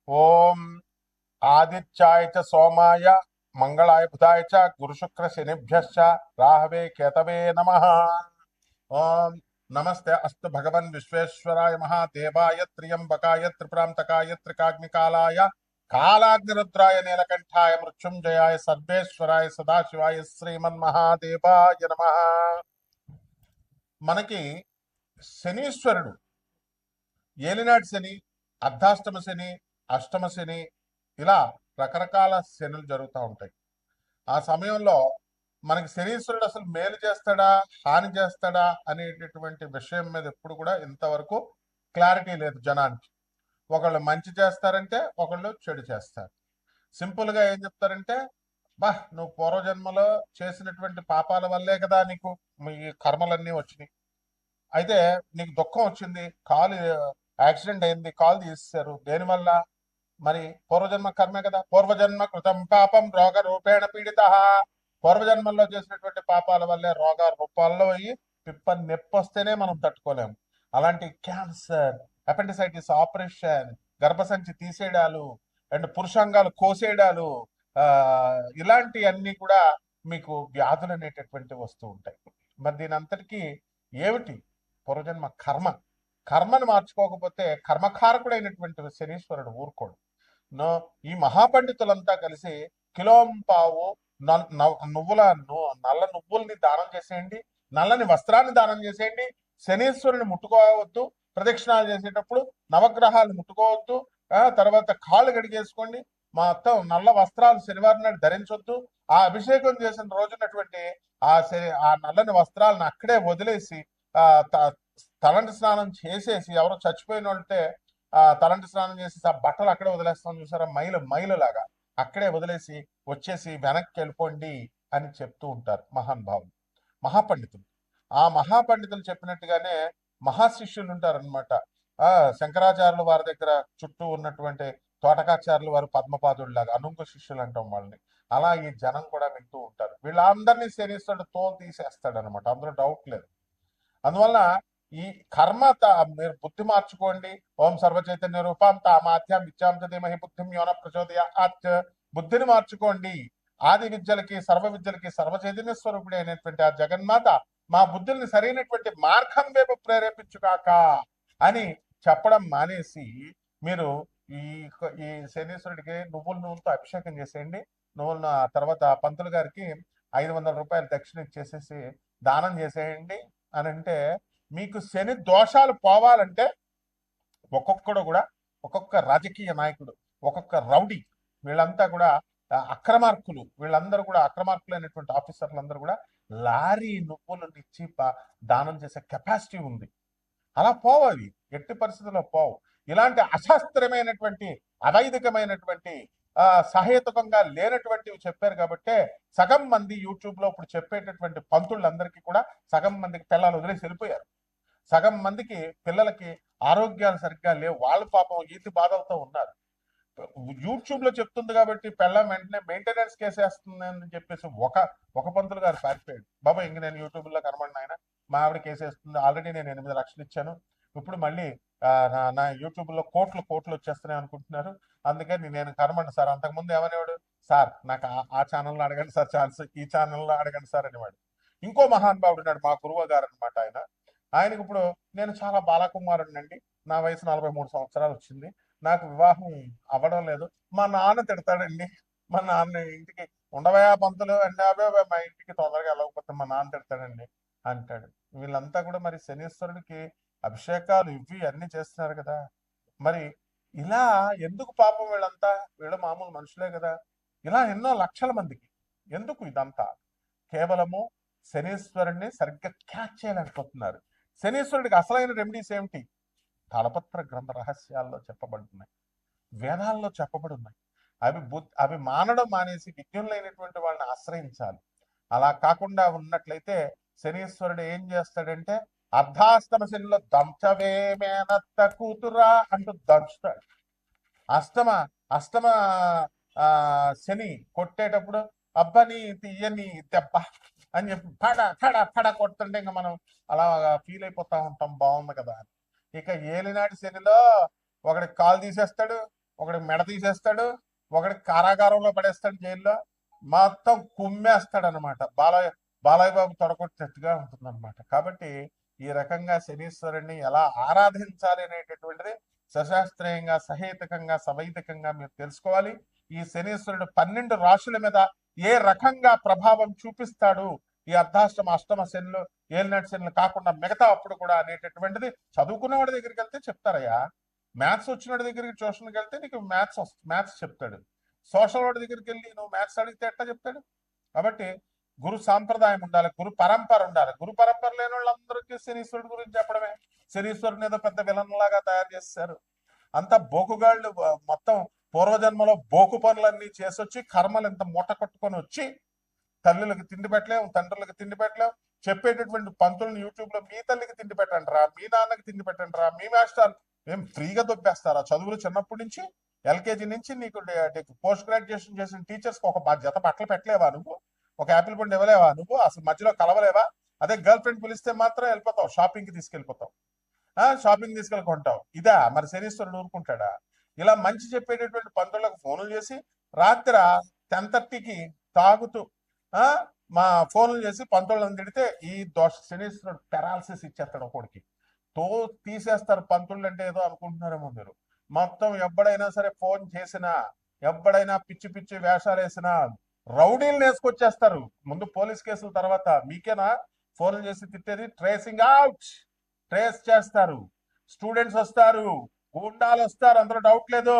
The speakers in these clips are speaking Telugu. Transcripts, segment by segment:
ఓం ఆదిత్యాయ చ సోమాయ మంగళాయ బుధాయ చ గురుశుక్ర శనిభ్యశ్చ రాహవే కేతవే నమః. ఓం నమస్తే అస్తు భగవన్ విశ్వేశ్వరాయ మహాదేవాయ త్ర్యంబకాయ త్రిపురాంతకాయ త్రికాగ్నికాలాయ కాలాగ్నిరుద్రాయ నీలకంఠాయ మృత్యుంజయాయ సర్వేశ్వరాయ సదాశివాయ శ్రీమన్మహాదేవాయ నమః. మనకి శనీశ్వరుడు ఏలినాటి శని, అర్ధాష్టమ శని, అష్టమ శని, ఇలా రకరకాల శనులు జరుగుతూ ఉంటాయి. ఆ సమయంలో మనకి శనీశ్వరుడు అసలు మేలు చేస్తాడా హాని చేస్తాడా అనేటటువంటి విషయం మీద ఎప్పుడు కూడా ఇంతవరకు క్లారిటీ లేదు జనానికి. ఒకళ్ళు మంచి చేస్తారంటే ఒకళ్ళు చెడు చేస్తారు. సింపుల్గా ఏం చెప్తారంటే, నువ్వు పూర్వజన్మలో చేసినటువంటి పాపాల వల్లే కదా నీకు ఈ కర్మలన్నీ వచ్చినాయి. అయితే నీకు దుఃఖం వచ్చింది, కాలు యాక్సిడెంట్ అయింది, కాలు తీసేశారు, దేనివల్ల? మరి పూర్వజన్మ కర్మే కదా. పూర్వజన్మ కృతం పాపం రోగ రూపేణ పీడిత. పూర్వజన్మల్లో చేసినటువంటి పాపాల వల్లే రోగ రూపాల్లో అయ్యి పిప్ప నొప్పి వస్తేనే మనం తట్టుకోలేము. అలాంటి క్యాన్సర్, అపెండిసైటిస్ ఆపరేషన్, గర్భసంచి తీసేయడాలు అండ్ పురుషాంగాలు కోసేయడాలు, ఇలాంటి అన్ని కూడా మీకు వ్యాధులు అనేటటువంటి వస్తూ ఉంటాయి. మరి దీని అంతటికీ ఏమిటి? పూర్వజన్మ కర్మ. కర్మను మార్చుకోకపోతే కర్మకారకుడైనటువంటి శనీశ్వరుడు ఊరుకోడు. ఈ మహాపండితులంతా కలిసి కిలోంపావు నల్ల నువ్వుల్ని దానం చేసేయండి, నల్లని వస్త్రాన్ని దానం చేసేయండి, శనీశ్వరుని ముట్టుకోవద్దు, ప్రదక్షిణాలు చేసేటప్పుడు నవగ్రహాలు ముట్టుకోవద్దు, తర్వాత కాళ్ళు గడిగేసుకోండి, మొత్తం నల్ల వస్త్రాలు శనివారం నాడు ధరించొద్దు. ఆ అభిషేకం చేసిన రోజునటువంటి ఆ నల్లని వస్త్రాలను అక్కడే వదిలేసి తలంటి స్నానం చేసేసి, ఎవరో చచ్చిపోయిన వాళ్ళతే తలంటి స్నానం చేసేసి ఆ బట్టలు అక్కడే వదిలేస్తాం చూసారా, మైలులాగా అక్కడే వదిలేసి వచ్చేసి వెనక్కి వెళ్ళిపోండి అని చెప్తూ ఉంటారు మహానుభావులు, మహాపండితులు. ఆ మహాపండితులు చెప్పినట్టుగానే మహాశిష్యులు ఉంటారనమాట. శంకరాచార్యులు వారి దగ్గర చుట్టూ ఉన్నటువంటి తోటకాచార్యులు వారు పద్మపాదుడిలాగా అనుంగ శిష్యులు అంటాం వాళ్ళని. అలా ఈ జనం కూడా వింటూ ఉంటారు. వీళ్ళందరినీ శనిస్తాడు, తోలు తీసేస్తాడు అనమాట, అందులో డౌట్ లేదు. అందువల్ల ఈ కర్మ మీరు బుద్ధి మార్చుకోండి. ఓం సర్వచైతన్య రూపం తామాత్యం విద్యాం ధీమహి బుద్ధిం యోన ప్రచోదయాత్. బుద్ధిని మార్చుకోండి. ఆది విద్యలకి సర్వ విద్యలకి సర్వచైతన్య స్వరూపుడి అయినటువంటి ఆ జగన్మాత మా బుద్ధుల్ని సరైనటువంటి మార్గం వైపు ప్రేరేపించుగాక అని చెప్పడం మానేసి మీరు ఈ ఈ శనీశ్వరుడికి నువ్వుల నూనెతో అభిషేకం చేసేయండి. నువ్వుల తర్వాత పంతులు గారికి 500 రూపాయలు దక్షిణ ఇచ్చేసేసి దానం చేసేయండి అని అంటే, మీకు శని దోషాలు పోవాలంటే ఒక్కొక్కడు కూడా, ఒక్కొక్క రాజకీయ నాయకుడు, ఒక్కొక్క రౌడీ, వీళ్ళంతా కూడా అక్రమార్కులు, వీళ్ళందరూ కూడా అక్రమార్కులైనటువంటి ఆఫీసర్లందరూ కూడా లారీ నువ్వులు ఇచ్చి దానం చేసే కెపాసిటీ ఉంది. అలా పోవు, అవి ఎట్టి పరిస్థితుల్లో పోవు. ఇలాంటి అశాస్త్రమైనటువంటి అవైదికమైనటువంటి సహేతుకంగా లేనటువంటివి చెప్పారు కాబట్టే సగం మంది యూట్యూబ్ లో ఇప్పుడు చెప్పేటటువంటి పంతులందరికీ కూడా సగం మందికి పిల్లలు వదిలేసి వెళ్ళిపోయారు. సగం మందికి పిల్లలకి ఆరోగ్యాలు సరిగ్గా లేవు, వాళ్ళు పాపం ఈతి బాధలతో ఉన్నారు. యూట్యూబ్ లో చెప్తుంది కాబట్టి పిల్లం వెంటనే మెయింటెనెన్స్ కేసేస్తుంది అని చెప్పేసి ఒక పంతులు గారు పారిపోయాడు. బాబా ఇంక నేను యూట్యూబ్ లో కనబడిన ఆయన, మా ఆవిడ కేసేస్తుంది, ఆల్రెడీ నేను 8 లక్షలు ఇచ్చాను, ఇప్పుడు మళ్ళీ నా యూట్యూబ్ లో కోట్లు వచ్చేస్తున్నాయి అనుకుంటున్నారు, అందుకని నేను కనబడి సార్. అంతకుముందు ఏమనేవాడు, సార్ నాకు ఆ ఛానల్లో అడగండి సార్ ఛాన్స్, ఈ ఛానల్లో అడగండి సార్ అనేవాడు. ఇంకో మహానుభావుడు ఉన్నాడు, మా గురువు గారు అనమాట. ఆయనకి ఇప్పుడు నేను చాలా బాలకుమారుడిని అండి, నా వయసు 43 సంవత్సరాలు వచ్చింది, నాకు వివాహం అవ్వడం లేదు, మా నాన్న తిడతాడండి, మా నాన్న ఇంటికి ఉండవయా పంతులు అంటే, అవే మా ఇంటికి తొందరగా వెళ్ళకపోతే మా నాన్న తిడతాడండి అంటాడు. వీళ్ళంతా కూడా మరి శనీశ్వరుడికి అభిషేకాలు ఇవి అన్ని చేస్తున్నారు కదా. మరి ఇలా ఎందుకు పాపం? వీళ్ళు మామూలు మనుషులే కదా. ఇలా ఎన్నో లక్షల మందికి ఎందుకు ఇదంతా? కేవలము శనీశ్వరుడిని సరిగ్గా క్యాచ్ చేయలేకపోతున్నారు. శనీశ్వరుడికి అసలైన రెమెడీస్ ఏమిటి? తాళపత్ర గ్రంథ రహస్యాల్లో చెప్పబడుతున్నాయి, వేదాల్లో చెప్పబడి ఉన్నాయి. అవి మానడం మానేసి విజ్ఞులైనటువంటి వాళ్ళని ఆశ్రయించాలి. అలా కాకుండా ఉన్నట్లయితే శనీశ్వరుడు ఏం చేస్తాడంటే, అర్ధాష్టమ శనిలో దంచవే మేనత్త కూతురా అంటూ దంచుతాడు. అష్టమ శని కొట్టేటప్పుడు అబ్బని తీయని దెబ్బ అని చెప్పి ఫడ కొడుతుంటే ఇంకా మనం అలా ఫీల్ అయిపోతా ఉంటాం, బాగుంది కదా అని. ఇక ఏలినాటి శనిలో ఒకడికి కాలు తీసేస్తాడు, ఒకటి మెడ తీసేస్తాడు, ఒకటి కారాగారంలో పడేస్తాడు జైల్లో, మొత్తం కుమ్మేస్తాడు అనమాట. బాలయ్య బాబు తొడగొట్టినట్టుగా ఉంటుంది అనమాట. కాబట్టి ఈ రకంగా శనీశ్వరుణ్ణి ఎలా ఆరాధించాలి అనేటటువంటిది సశాస్త్రీయంగా, సహేతుకంగా, సవైదికంగా మీరు తెలుసుకోవాలి. ఈ శనీశ్వరుడు 12 రాశుల మీద ఏ రకంగా ప్రభావం చూపిస్తాడు, ఈ అర్ధాష్టమ అష్టమ శనులు, ఏలినాటి శనులు కాకుండా మిగతా అప్పుడు కూడా అనేటటువంటిది చదువుకునే వాడి దగ్గరికి వెళ్తే చెప్తారయ్యా. మ్యాథ్స్ వచ్చిన వాడి దగ్గరికి ట్యూషన్కి వెళ్తే నీకు మ్యాథ్స్ చెప్తాడు. సోషల్ వాడి దగ్గరికి వెళ్ళి నువ్వు మ్యాథ్స్ అడిగితే ఎట్లా చెప్తాడు? కాబట్టి గురు సాంప్రదాయం ఉండాలి, గురు పరంపర ఉండాలి. గురు పరంపర లేని వాళ్ళందరికీ శనీశ్వరుడు గురించి చెప్పడమే. శనీశ్వరుని ఏదో పెద్ద విలన్ లాగా తయారు చేస్తారు. అంతా బోకుగాళ్ళు, మొత్తం పూర్వజన్మలో బోకు పనులన్నీ చేసొచ్చి కర్మలు ఎంత మూట కొట్టుకొని వచ్చి తల్లులకు తిండి పెట్టలేం, తండ్రులకు తిండి పెట్టలేం. చెప్పేటటువంటి పంతులను యూట్యూబ్ లో మీ తల్లికి తిండి పెట్టండి రా, మీ నాన్నకి తిండి పెట్టండి రా, మీ మాస్టర్ ఏం ఫ్రీగా దొబ్బేస్తారా చదువులు? చిన్నప్పటి నుంచి ఎల్కేజీ నుంచి నీకు పోస్ట్ గ్రాడ్యుయేషన్ చేసిన టీచర్స్ కి ఒక జత బట్టలు పెట్టలేవా నువ్వు? ఒక యాపిల్ పండు ఇవ్వలేవా నువ్వు? అసలు మధ్యలో కలవలేవా? అదే గర్ల్ ఫ్రెండ్ పిలిస్తే మాత్రం వెళ్ళిపోతావు, షాపింగ్ కి తీసుకెళ్ళిపోతావు, షాపింగ్ తీసుకెళ్ళి కొంటావు. ఇదా మరి శనీశ్వరుడు ఊరుకుంటాడా? ఇలా మంచి చెప్పేటటువంటి పంతులకు ఫోన్లు చేసి రాత్రి 10:30కి తాగుతూ మా ఫోన్లు చేసి పంతులను తిడితే ఈ శనీశ్వరుడు పెరాలసిస్ ఇచ్చేస్తాడు ఒకడికి. తీసేస్తారు. పంతుళ్ళు అంటే ఏదో అనుకుంటున్నారేమో మీరు. మొత్తం ఎప్పుడైనా సరే ఫోన్ చేసినా, ఎప్పుడైనా పిచ్చి పిచ్చి వేషాలు వేసినా రౌడీలు వేసుకొచ్చేస్తారు. ముందు పోలీస్ కేసుల తర్వాత మీకేనా ఫోన్లు చేసి తిట్టేది? ట్రేసింగ్ అవుట్, ట్రేస్ చేస్తారు. స్టూడెంట్స్ వస్తారు, గూండాలు వస్తారు, అందులో డౌట్ లేదు.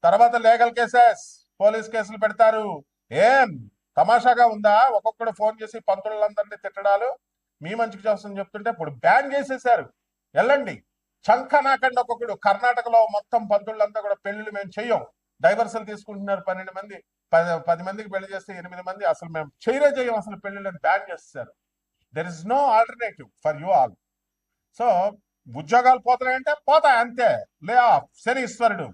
తర్వాత లీగల్ కేసెస్, పోలీస్ కేసులు పెడతారు. ఏం తమాషాగా ఉందా? ఒక్కొక్కడు ఫోన్ చేసి పంతులందరినీ తిట్టడాలు, మీ మంచికి చేస్తామని చెప్తుంటే ఇప్పుడు బ్యాన్ చేసేసారు. వెళ్ళండి చంక నాకండి. ఒక్కొక్కడు కర్ణాటకలో మొత్తం పంతులంతా కూడా పెళ్లిళ్ళు మేము చెయ్యం, డైవర్సల్ తీసుకుంటున్నారు. 12 మంది 10 మందికి పెళ్లి చేస్తే 8 మంది అసలు మేము చెయ్యం అసలు పెళ్లిళ్ళని బ్యాన్ చేస్తారు. There is no alternative for you all. So ఉద్యోగాలు పోతాయంటే పోతాయి అంతే. లే ఆఫ్ శనీశ్వరుడు.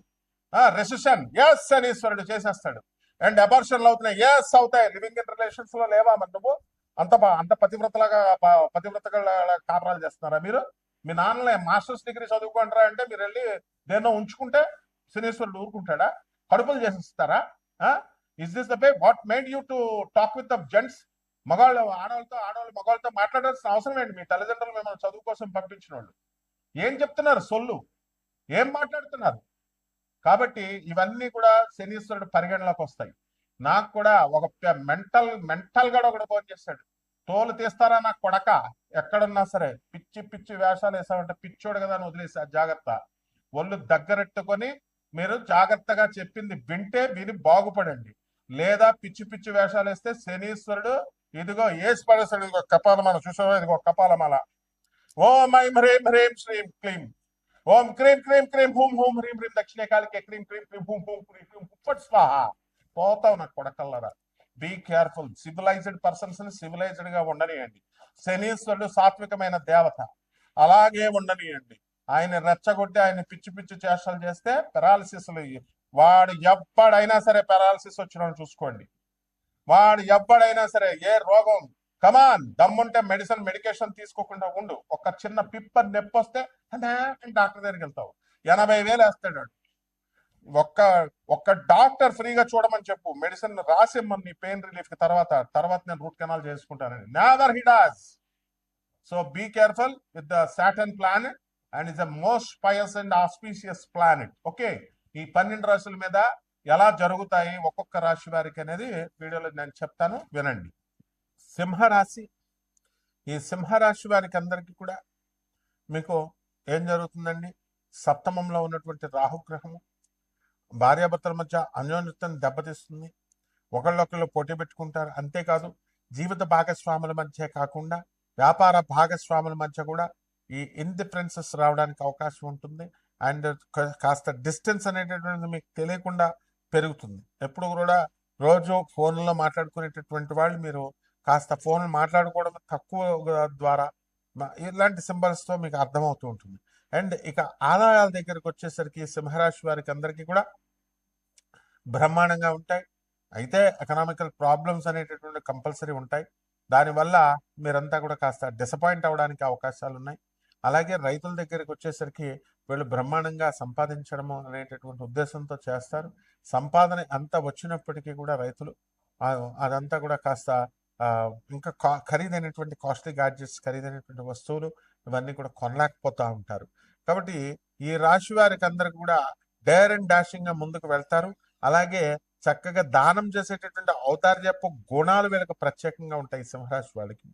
రెసిషన్, ఎస్ శనీశ్వరుడు చేసేస్తాడు. అండ్ అబార్షన్లు అవుతున్నాయి, ఎస్ అవుతాయి. లివింగ్ ఇన్ రిలేషన్స్ లో లేవా మరి నువ్వు? అంత పతివ్రతగా కాపురాలు చేస్తున్నారా మీరు? మీ నాన్నలే మాస్టర్స్ డిగ్రీ చదువుకుంటారా అంటే మీరు వెళ్ళి దేన్నో ఉంచుకుంటే శనీశ్వరుడు ఊరుకుంటాడా? కడుపులు చేసిస్తారా? Is this the way? What made you to talk with the gents? ఆడవాళ్ళు మగవాళ్ళతో మాట్లాడాల్సిన అవసరం ఏంటి? మీ తల్లిదండ్రులు మిమ్మల్ని చదువు కోసం పంపించిన వాళ్ళు ఏం చెప్తున్నారు? సొల్లు ఏం మాట్లాడుతున్నారు? కాబట్టి ఇవన్నీ కూడా శనీశ్వరుడు పరిగణలోకి వస్తాయి. నాకు కూడా ఒక మెంటల్ గా ఒకటి ఫోన్ చేస్తాడు. తోలు తీస్తారా నాకు కొడక, ఎక్కడున్నా సరే పిచ్చి వేషాలు వేసామంటే పిచ్చోడు కదా అని వదిలేసా. జాగ్రత్త, ఒళ్ళు దగ్గరెట్టుకొని మీరు జాగ్రత్తగా చెప్పింది విని బాగుపడండి. లేదా పిచ్చి వేషాలు వేస్తే శనీశ్వరుడు ఇదిగో ఏసి పడేస్తాడు. ఇదిగో కపాలమాల చూసావా? ఇదిగో కపాలమాల. ఓం ఐం హ్రీం హ్రీం శ్రీం క్లీం, ఓం క్రీం క్రీం క్రీం హూం హూం హ్రీం హ్రీం దక్షిణ కాలికే క్రీం క్రీం క్రీం హూం హూం క్రీం క్రీం హుప్పట్ స్వాహ. పోతావు నాకు కొడకల్లరా. Be careful. సివిలైజ్డ్ పర్సన్స్ ని సివిలైజ్డ్ గా ఉండనియండి. శనీశ్వరుడు సాత్వికమైన దేవత, అలాగే ఉండనియండి. ఆయన రెచ్చగొట్టి ఆయన పిచ్చి చేష్టలు చేస్తే పెరాలసిస్, వాడు ఎవ్వడైనా సరే పెరాలసిస్ వచ్చిన చూసుకోండి. వాడు ఎవ్వడైనా సరే ఏ రోగం, కమాన్ దమ్ముంటే మెడికేషన్ తీసుకోకుండా ఉండు. ఒక చిన్న పిప్పర్ నొప్పి వస్తే డాక్టర్ దగ్గరికి వెళ్తావు, 80,000 వేస్తాడు. ఒక్క డాక్టర్ ఫ్రీగా చూడమని చెప్పు, మెడిసిన్ రాసిమ్మని నీ పెయిన్ రిలీఫ్ కి. తర్వాత నేను రూట్ కెనాల్ చేసుకుంటానని. Never he does. So be careful with the Saturn planet and is the most pious and auspicious planet. Okay, ఈ 12 రాశుల మీద ఎలా జరుగుతాయి ఒక్కొక్క రాశి వారికి అనేది వీడియోలో నేను చెప్తాను, వినండి. సింహరాశి. ఈ సింహరాశి వారికి అందరికీ కూడా మీకు ఏం జరుగుతుందండి? సప్తమంలో ఉన్నటువంటి రాహుగ్రహము భార్యాభర్తల మధ్య అన్యోన్యతను దెబ్బతీస్తుంది. ఒకళ్ళొకళ్ళు పోటీ పెట్టుకుంటారు. అంతేకాదు జీవిత భాగస్వాముల మధ్య కాకుండా వ్యాపార భాగస్వాముల మధ్య కూడా ఈ ఇండిఫరెన్సెస్ రావడానికి అవకాశం ఉంటుంది. అండ్ కాస్త డిస్టెన్స్ అనేటటువంటిది మీకు తెలియకుండా పెరుగుతుంది. ఎప్పుడు కూడా రోజు ఫోన్లో మాట్లాడుకునేటటువంటి వాళ్ళు మీరు కాస్త ఫోన్లు మాట్లాడుకోవడం తక్కువ ద్వారా ఇలాంటి సింబల్స్తో మీకు అర్థమవుతూ ఉంటుంది. అండ్ ఇక ఆదాయాల దగ్గరకు వచ్చేసరికి సింహరాశి వారికి అందరికీ కూడా బ్రహ్మాండంగా ఉంటాయి. అయితే ఎకనామికల్ ప్రాబ్లమ్స్ అనేటటువంటి కంపల్సరీ ఉంటాయి. దానివల్ల మీరంతా కూడా కాస్త డిసప్పాయింట్ అవడానికి అవకాశాలు ఉన్నాయి. అలాగే రైతుల దగ్గరికి వచ్చేసరికి వీళ్ళు బ్రహ్మాండంగా సంపాదించడము అనేటటువంటి ఉద్దేశంతో చేస్తారు. సంపాదన అంత వచ్చినప్పటికీ కూడా రైతులు అదంతా కూడా కాస్త ఇంకా ఖరీదైనటువంటి కాస్ట్లీ గాడ్జెట్స్, ఖరీదైనటువంటి వస్తువులు ఇవన్నీ కూడా కొనలేకపోతా ఉంటారు. కాబట్టి ఈ రాశి వారికి అందరికి కూడా డేర్ అండ్ డాషింగ్ గా ముందుకు వెళ్తారు. అలాగే చక్కగా దానం చేసేటటువంటి ఔదార్యపు గుణాలు వీళ్ళకి ప్రత్యేకంగా ఉంటాయి సింహరాశి వాళ్ళకి.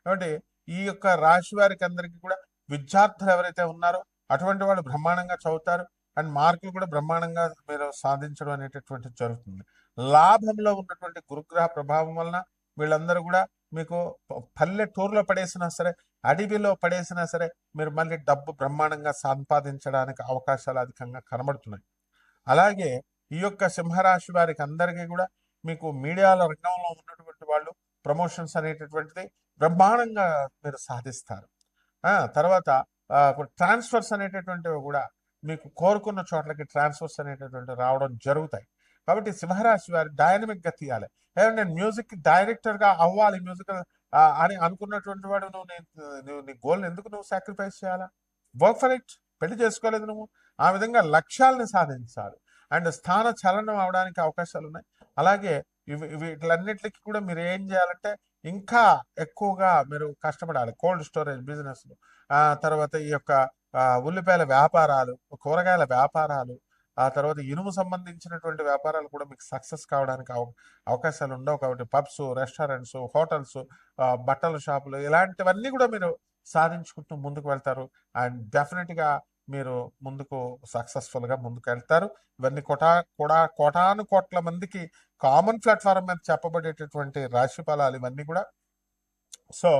కాబట్టి ఈ యొక్క రాశి వారికి అందరికీ కూడా విద్యార్థులు ఎవరైతే ఉన్నారో అటువంటి వాళ్ళు బ్రహ్మాండంగా చదువుతారు అండ్ మార్కులు కూడా బ్రహ్మాండంగా మీరు సాధించడం అనేటటువంటి జరుగుతుంది. లాభంలో ఉన్నటువంటి గురుగ్రహ ప్రభావం వలన వీళ్ళందరూ కూడా మీకు పల్లెటూరులో పడేసినా సరే, అడవిలో పడేసినా సరే మీరు మళ్ళీ డబ్బు బ్రహ్మాండంగా సంపాదించడానికి అవకాశాలు అధికంగా కనబడుతున్నాయి. అలాగే ఈ యొక్క సింహరాశి వారికి అందరికీ కూడా మీకు మీడియాల రంగంలో ఉన్నటువంటి వాళ్ళు ప్రమోషన్స్ అనేటటువంటిది బ్రహ్మాండంగా మీరు సాధిస్తారు. తర్వాత ట్రాన్స్ఫర్స్ అనేటటువంటివి కూడా మీకు కోరుకున్న చోట్లకి ట్రాన్స్ఫర్స్ అనేటటువంటి రావడం జరుగుతాయి. కాబట్టి సింహరాశి వారి డైనమిక్ గా తీయాలి. నేను మ్యూజిక్ డైరెక్టర్ గా అవ్వాలి మ్యూజికల్ అని అనుకున్నటువంటి వాడు నువ్వు నీ గోల్ ఎందుకు నువ్వు సాక్రిఫైస్ చేయాలా? Work for it. పెళ్లి చేసుకోలేదు నువ్వు, ఆ విధంగా లక్ష్యాలని సాధించాలి అండ్ స్థాన చలనం అవడానికి అవకాశాలు ఉన్నాయి. అలాగే వీటిలన్నిటికీ కూడా మీరు ఏం చేయాలంటే ఇంకా ఎక్కువగా మీరు కష్టపడాలి. కోల్డ్ స్టోరేజ్ బిజినెస్, తర్వాత ఈ యొక్క ఉల్లిపాయల వ్యాపారాలు, కూరగాయల వ్యాపారాలు, ఆ తర్వాత ఇనుము సంబంధించినటువంటి వ్యాపారాలు కూడా మీకు సక్సెస్ కావడానికి అవకాశాలు ఉండవు. కాబట్టి పబ్స్, రెస్టారెంట్స్, హోటల్స్, బట్టల షాపులు ఇలాంటివన్నీ కూడా మీరు సాధించుకుంటూ ముందుకు వెళ్తారు అండ్ డెఫినెట్ గా మీరు ముందుకు సక్సెస్ఫుల్ గా ముందుకు వెళ్తారు. ఇవన్నీ కోటాను కోట్ల మందికి కామన్ ప్లాట్ఫారం మీద చెప్పబడేటటువంటి రాశి ఫలాలు ఇవన్నీ కూడా. సో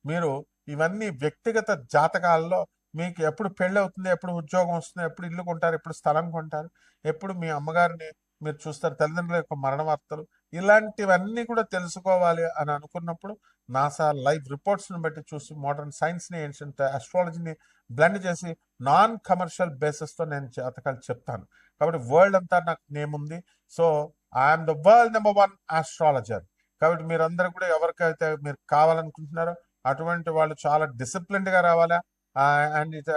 మీరు ఇవన్నీ వ్యక్తిగత జాతకాల్లో మీకు ఎప్పుడు పెళ్ళి అవుతుంది, ఎప్పుడు ఉద్యోగం వస్తుంది, ఎప్పుడు ఇల్లు కొంటారు, ఎప్పుడు స్థలం కొంటారు, ఎప్పుడు మీ అమ్మగారిని మీరు చూస్తారు, తల్లిదండ్రుల యొక్క మరణ వార్తలు, ఇలాంటివన్నీ కూడా తెలుసుకోవాలి అని అనుకున్నప్పుడు నాసా లైవ్ రిపోర్ట్స్ని బట్టి చూసి మోడర్న్ సైన్స్ని, ఏన్షియంట్ ఆస్ట్రాలజీని బ్లెండ్ చేసి నాన్ కమర్షియల్ బేసిస్తో నేను జాతకాలు చెప్తాను. కాబట్టి వరల్డ్ అంతా నాకు నేమ్ ఉంది. So I'm the world #1 astrologer. కాబట్టి మీరందరూ కూడా ఎవరికైతే మీరు కావాలనుకుంటున్నారో అటువంటి వాళ్ళు చాలా డిసిప్లిన్డ్ గా రావాలా అండ్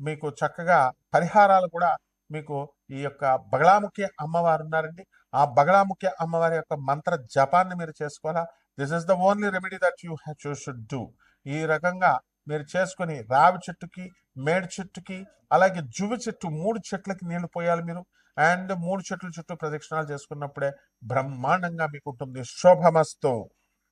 మీకు చక్కగా పరిహారాలు కూడా మీకు ఈ యొక్క బగళాముఖి అమ్మవారు ఉన్నారండి. ఆ బగళాముఖి అమ్మవారి యొక్క మంత్ర జపాన్ని మీరు చేసుకోవాలా. This is the only remedy that you should do. ఈ రకంగా మీరు చేసుకుని రావి చెట్టుకి, మేడి చెట్టుకి, అలాగే జువి చెట్టు 3 చెట్లకి నీళ్లు పోయాలి మీరు అండ్ 3 చెట్ల చుట్టూ ప్రదక్షిణాలు చేసుకున్నప్పుడే బ్రహ్మాండంగా మీకు ఉంటుంది. శోభమస్తు.